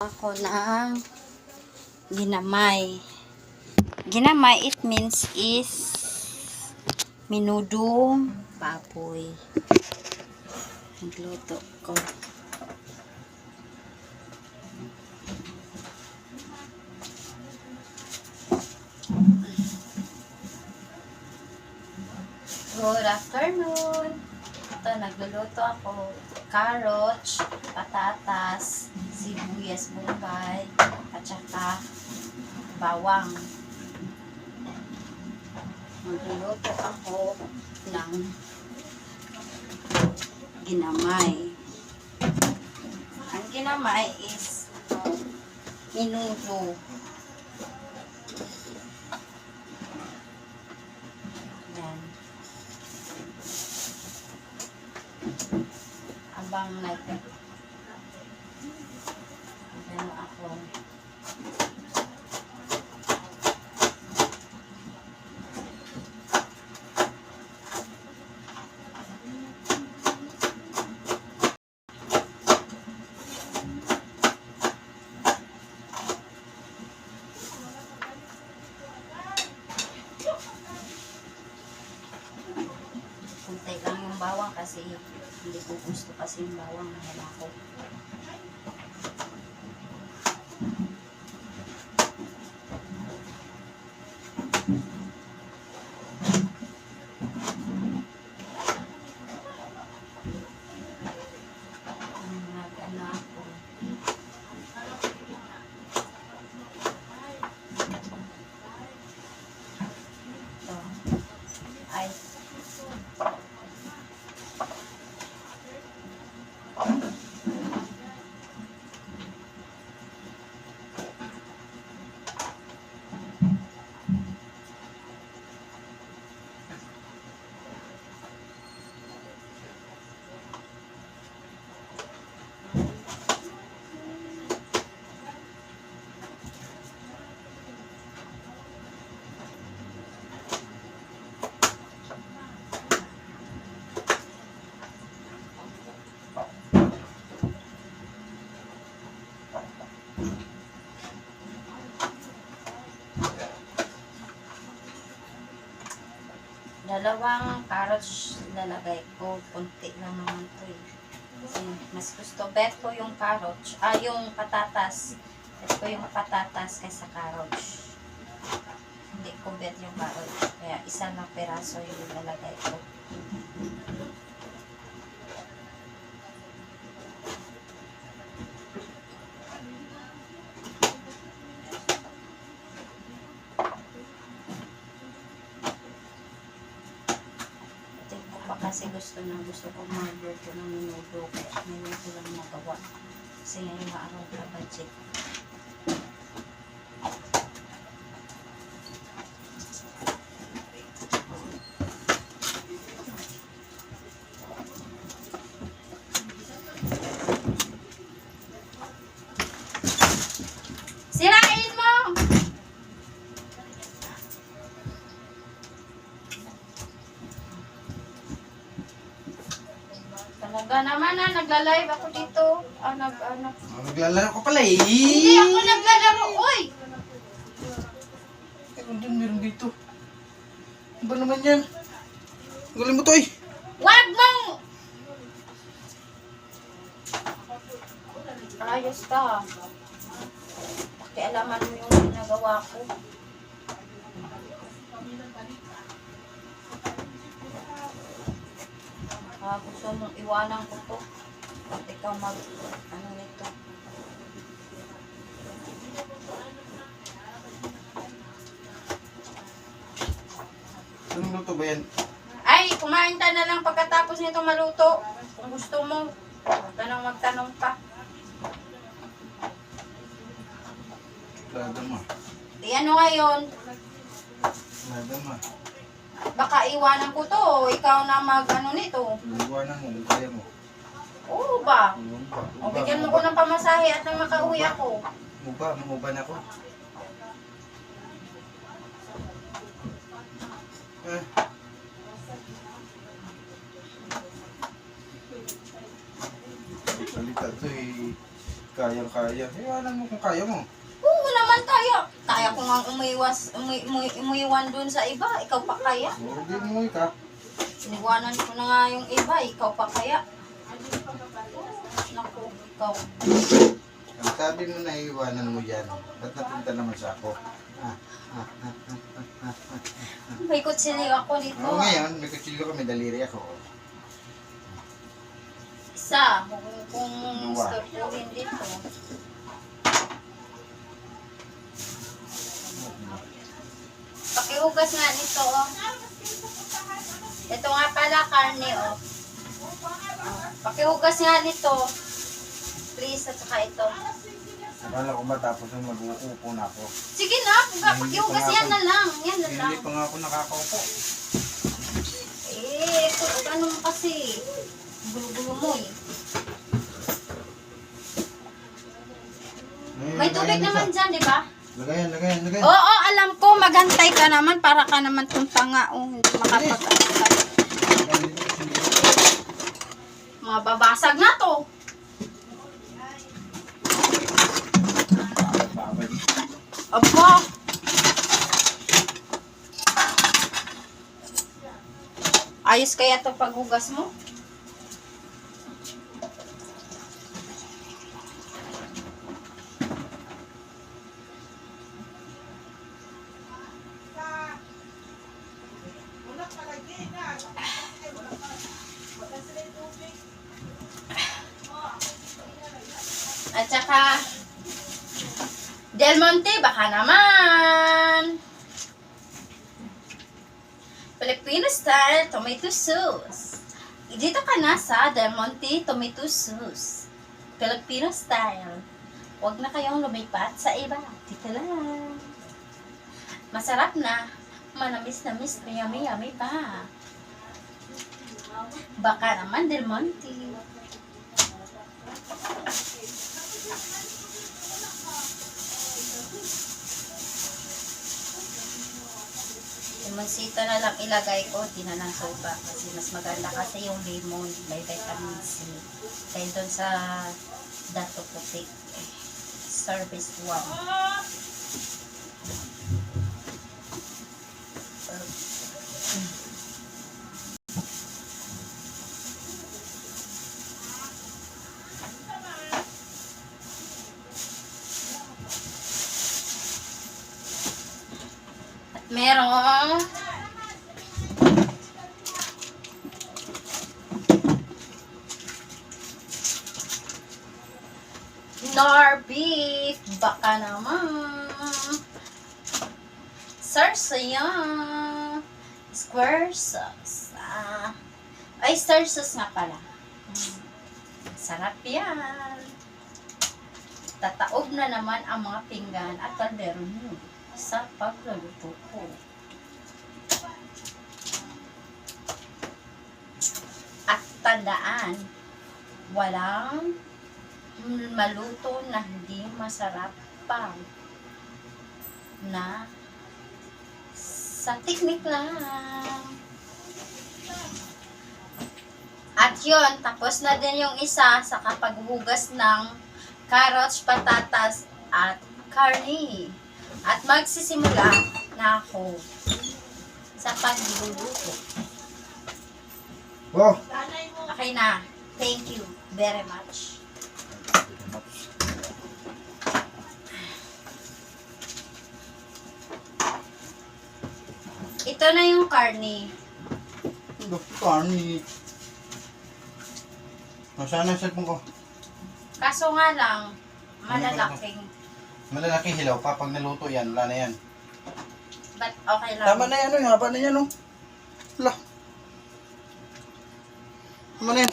Ako ng ginamay. Ginamay, it means is minudong baboy. Nagluto ko. Good afternoon. Ito, nagluluto ako. Carrots, patatas, sibuyas, bombay, at saka bawang. Magluluto ako ng ginamay. Ang ginamay is minudo. Yan. Abang ano ako. Kuntay lang yung bawang kasi hindi ko gusto kasi yung bawang na halako. Nag-ano ako. Ito. Ay. Dalawang carrots lalagay ko. Kunti lang naman ito eh. Kasi mas gusto. Bet ko yung carrots. Yung patatas. Bet ko yung patatas kaysa carrots. Hindi ko bet yung carrots. Kaya isa lang peraso yung lalagay ko. Kasi gusto ko mag-luto ng minudo. Kaya minudo lang magawa. Kasi ngayon maaraw ka budget. Sirain mo! Talaga naman nagla-live ako dito. Naglalaro ko pala eh. Hindi ako naglalaro, oy! Meron dito. Ano ba naman yan? Galing mo to eh. Wag mong! Ayos ka. Pakialaman mo yung ginagawa ko. Gusto mong iwanan ko to. At ikaw ano nito. Anong luto ba yan? Ay, kumain ka na lang pagkatapos nito maluto. Kung gusto mo, magtanong pa. Lada mo. Ano ngayon? Lada mo. Baka iwanan ko to. Ikaw na mag-ano nito. Iwanan mo, kaya mo. Oo ba? Muba. O, bigyan mo ko ng pamasahe at nang makauwi ako. Muba na ako. Salita to eh. Kayang-kaya. Iwanan mo kung kaya mo. Oo naman kaya. Kaya ko nga umiwan dun sa iba. Ikaw pa kaya? Hindi mo ka. Iniwanan ko na nga yung iba. Ikaw pa kaya? Naku, ikaw. Ang sabi mo na iwanan mo yan. Ba't napunta naman sa ako? May kutsilyo ako dito. Oo, ngayon, may kutsilyo ka, may daliri ako. Isa. Kung Dua. gusto ko rin dito. Pakihugas nga nito, oh. Ito nga pala, karne, oh. Pakihugas nga nito. Please, at saka ito. Akala ko matapos yung mag-uupo na ako. Sige na, pakihugas yan na lang. Yan na lang. Hindi pa nga ako nakakaupo. Eh, ano mo kasi? Gulo-gulo mo, eh. May tubig naman dyan, di ba? Lagayan, lagayan, lagayan. Oo, alam ko. Magantay ka naman para ka naman kung tanga. Oh, hindi makapag-antay. Mababasag na to. Aba. Ayos kaya to paghugas mo? At saka, Del Monte, baka naman. Filipino style tomato sauce. Dito ka na sa Del Monte tomato sauce. Filipino style. Huwag na kayong lumipat sa iba. Dito lang. Masarap na. Manamis-namis, yummy-yummy pa. Baka naman Del Monte. Limonsito na lang ilagay ko, di na ng soba. Kasi mas maganda kasi yung lemon, may vitamin C. Dahil doon sa dato puti. Service 1. At merong nor beef, baka naman. Sarsaya. Square sauce. Oyster sauce nga pala. Sarap yan. Tataob na naman ang mga pinggan at kaldero nyo sa pagluluto ko. At tandaan, walang maluto na hindi masarap pa na sa teknik lang. At yun, tapos na din yung isa sa kapaghugas ng carrots, patatas, at karne. At magsisimula na ako sa pagluluto. Oh! Okay na. Thank you very much. Ito na yung karne. Karni. Nasaan ang cellphone ko? Kaso nga lang, malalaking. Malalaki hilaw pa. Pag naluto yan, wala na yan. But okay lang. Tama na yan, haba na yan, oh. Wala. Tama na yan.